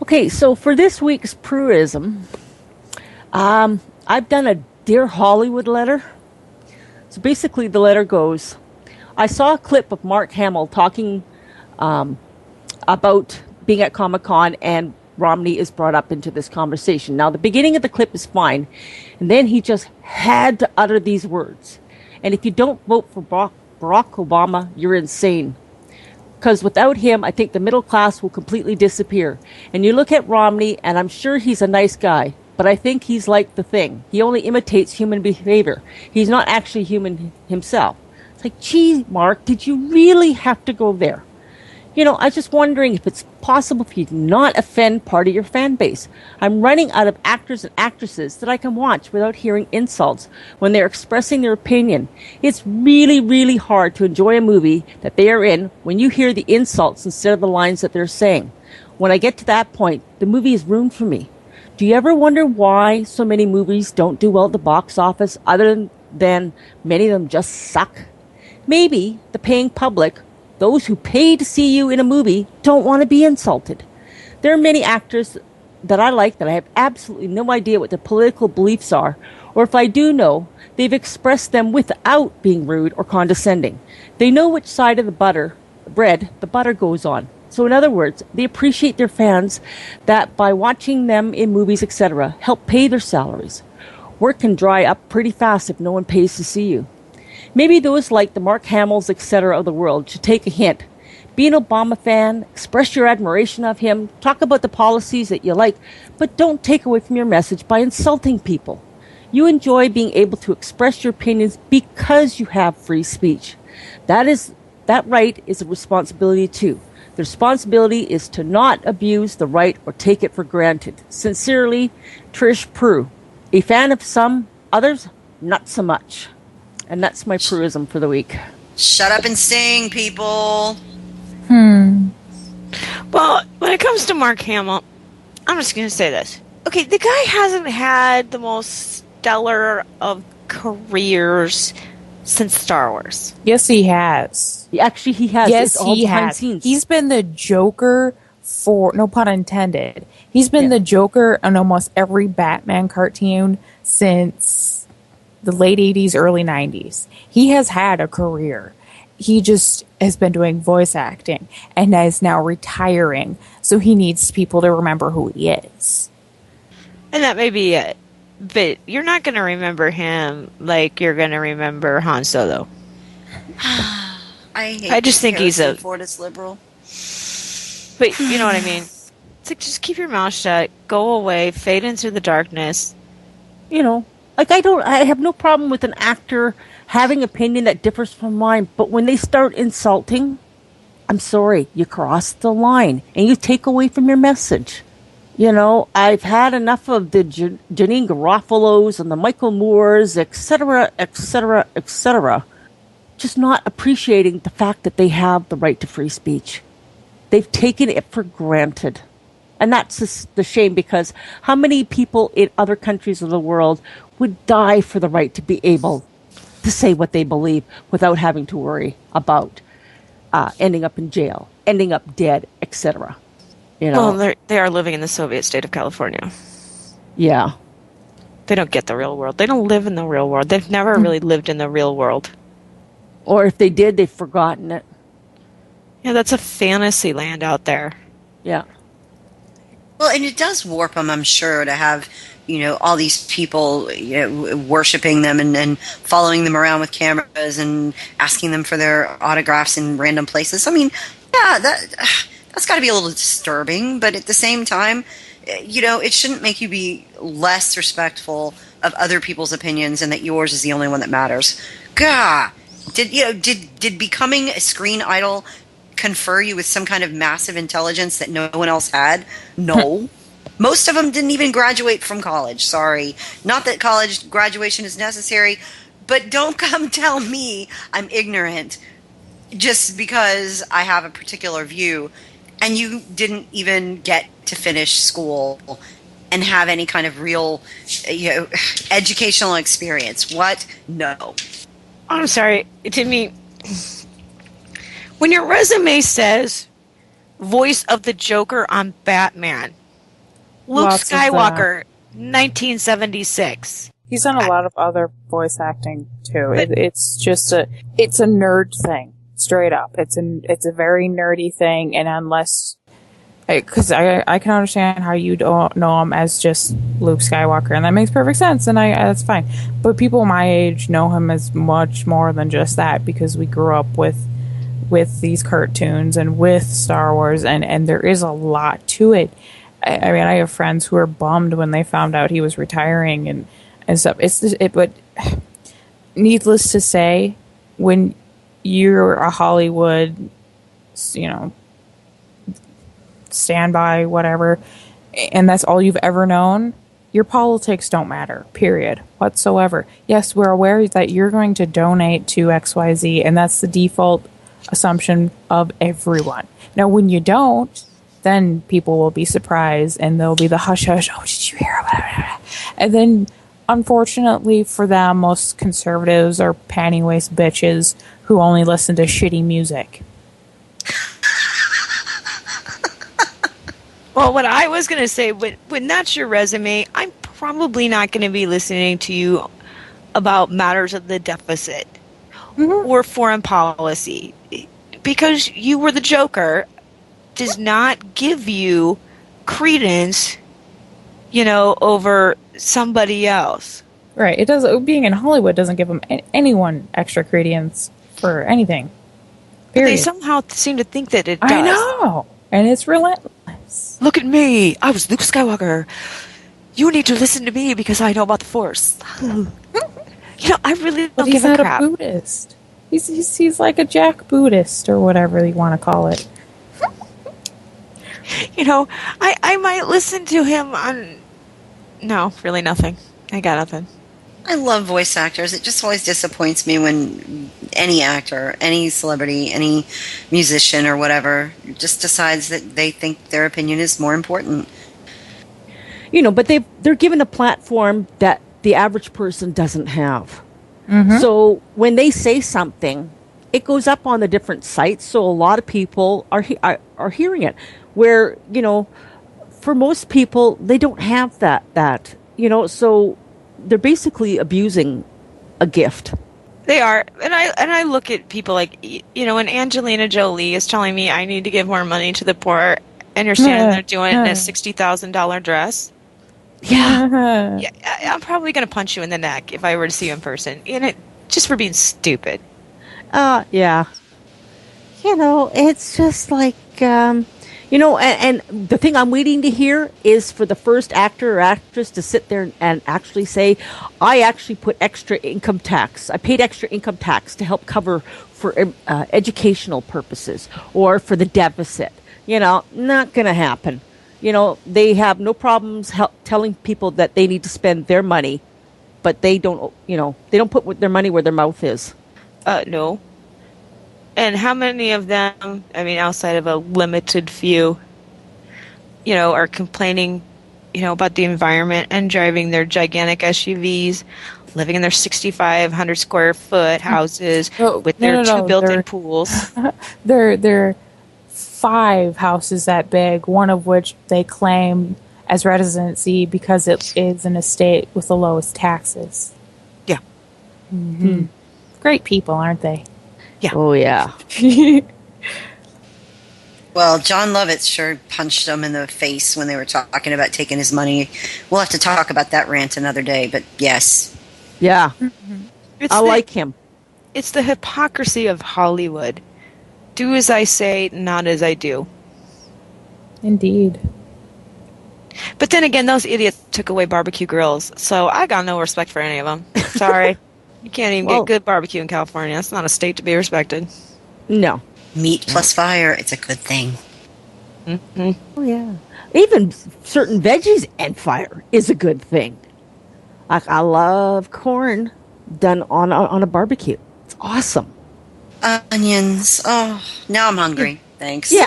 Okay, so for this week's Prueism, I've done a Dear Hollywood letter. So basically, the letter goes, I saw a clip of Mark Hamill talking about being at Comic Con, and Romney is brought up into this conversation. Now, the beginning of the clip is fine, and then he just had to utter these words. And if you don't vote for Barack Obama, you're insane. Because without him, I think the middle class will completely disappear. And you look at Romney, and I'm sure he's a nice guy, but I think he's like the Thing. He only imitates human behavior. He's not actually human himself. It's like, gee, Mark, did you really have to go there? You know, I was just wondering if it's possible for you to not offend part of your fan base. I'm running out of actors and actresses that I can watch without hearing insults when they're expressing their opinion. It's really, really hard to enjoy a movie that they are in when you hear the insults instead of the lines that they're saying. When I get to that point, the movie is ruined for me. Do you ever wonder why so many movies don't do well at the box office other than many of them just suck? Maybe the paying public, those who pay to see you in a movie, don't want to be insulted. There are many actors that I like that I have absolutely no idea what their political beliefs are, or if I do know, they've expressed them without being rude or condescending. They know which side of the bread the butter goes on. So in other words, they appreciate their fans that by watching them in movies, etc., help pay their salaries. Work can dry up pretty fast if no one pays to see you. Maybe those like the Mark Hamills, etc. of the world should take a hint. Be an Obama fan, express your admiration of him, talk about the policies that you like, but don't take away from your message by insulting people. You enjoy being able to express your opinions because you have free speech. That right is a responsibility too. The responsibility is to not abuse the right or take it for granted. Sincerely, Trish Prue. A fan of some, others, not so much. And that's my Prueism for the week. Shut up and sing, people. Well, when it comes to Mark Hamill, I'm just going to say this. Okay, the guy hasn't had the most stellar of careers since Star Wars. Yes, he has. Actually, he has. Yes, he has. Scenes. He's been the Joker for, no pun intended, he's been the Joker on almost every Batman cartoon since the late 80s, early 90s. He has had a career. He just has been doing voice acting and is now retiring. So he needs people to remember who he is. And that may be it. But you're not going to remember him like you're going to remember Han Solo. I just think he's a Fordist liberal. But you know what I mean? It's like, just keep your mouth shut, go away, fade into the darkness. You know, like I have no problem with an actor having opinion that differs from mine, but when they start insulting, I'm sorry, you cross the line and you take away from your message. You know, I've had enough of the Janine Garofalo's and the Michael Moores, etc., etc., etc., just not appreciating the fact that they have the right to free speech. They've taken it for granted. And that's the shame, because how many people in other countries of the world would die for the right to be able to say what they believe without having to worry about ending up in jail, ending up dead, etc.? You know? Well, they are living in the Soviet state of California. Yeah. They don't get the real world. They don't live in the real world. They've never really lived in the real world. Or if they did, they've forgotten it. Yeah, that's a fantasy land out there. Yeah. Well, and it does warp them, I'm sure, to have, you know, all these people, you know, worshiping them and following them around with cameras and asking them for their autographs in random places. I mean, yeah, that's got to be a little disturbing, but at the same time, you know, it shouldn't make you be less respectful of other people's opinions and that yours is the only one that matters. Gah! Did becoming a screen idol confer you with some kind of massive intelligence that no one else had? No. Most of them didn't even graduate from college. Sorry. Not that college graduation is necessary, but don't come tell me I'm ignorant just because I have a particular view and you didn't even get to finish school and have any kind of real, you know, educational experience. What? No. I'm sorry. To me, when your resume says voice of the Joker on Batman, Luke Lots of Skywalker, 1976. He's done a lot of other voice acting too. It's just it's a nerd thing, straight up. It's a very nerdy thing, and unless, because I can understand how you don't know him as just Luke Skywalker, and that makes perfect sense, and that's fine. But people my age know him as much more than just that, because we grew up with these cartoons and with Star Wars, and there is a lot to it. I mean, I have friends who are bummed when they found out he was retiring and stuff. But needless to say, when you're a Hollywood, standby, whatever, and that's all you've ever known, your politics don't matter, period, whatsoever. Yes, we're aware that you're going to donate to XYZ, and that's the default assumption of everyone. Now, when you don't, then people will be surprised, and there'll be the hush hush, oh, did you hear? And then, unfortunately for them, most conservatives are panty waist bitches who only listen to shitty music. Well, what I was going to say, when that's your resume, I'm probably not going to be listening to you about matters of the deficit or foreign policy, because you were the Joker does not give you credence, over somebody else. Right. It does. Being in Hollywood doesn't give them anyone extra credence for anything. Period. They somehow seem to think that it does. I know, and it's relentless. Look at me. I was Luke Skywalker. You need to listen to me because I know about the Force. I really don't give a crap. He's not a Buddhist. He's like a Jack Buddhist or whatever you want to call it. I might listen to him on... No, really nothing. I got nothing. I love voice actors. It just always disappoints me when any actor, any celebrity, any musician or whatever just decides that they think their opinion is more important. But they're given a platform that the average person doesn't have. Mm-hmm. So when they say something, it goes up on the different sites, so a lot of people are hearing it. Where, for most people, they don't have that, so they're basically abusing a gift. They are. And I look at people like, when Angelina Jolie is telling me I need to give more money to the poor, and you're standing there doing it in a $60,000 dress. Yeah. Yeah, I'm probably going to punch you in the neck if I were to see you in person. Just for being stupid. Yeah. It's just like, and the thing I'm waiting to hear is for the first actor or actress to sit there and actually say, I actually put extra income tax. I paid extra income tax to help cover for educational purposes or for the deficit. Not going to happen. They have no problems telling people that they need to spend their money, but they don't, they don't put their money where their mouth is. No. And how many of them, outside of a limited few, are complaining, about the environment and driving their gigantic SUVs, living in their 6,500 square foot houses with their two built-in pools? They're 5 houses that big, one of which they claim as residency because it is an estate with the lowest taxes. Yeah. Mm-hmm. Great people, aren't they? Yeah. Oh, yeah. Well, John Lovitz sure punched them in the face when they were talking about taking his money. We'll have to talk about that rant another day, but yes. Yeah. Mm-hmm. I like him. It's the hypocrisy of Hollywood. Do as I say, not as I do. Indeed. But then again, those idiots took away barbecue grills, so I got no respect for any of them. Sorry. You can't even get good barbecue in California. It's not a state to be respected. No. Meat plus fire, it's a good thing. Mm-hmm. Oh, yeah. Even certain veggies and fire is a good thing. I love corn done on a barbecue. It's awesome. Onions. Oh, now I'm hungry. Thanks. Yeah.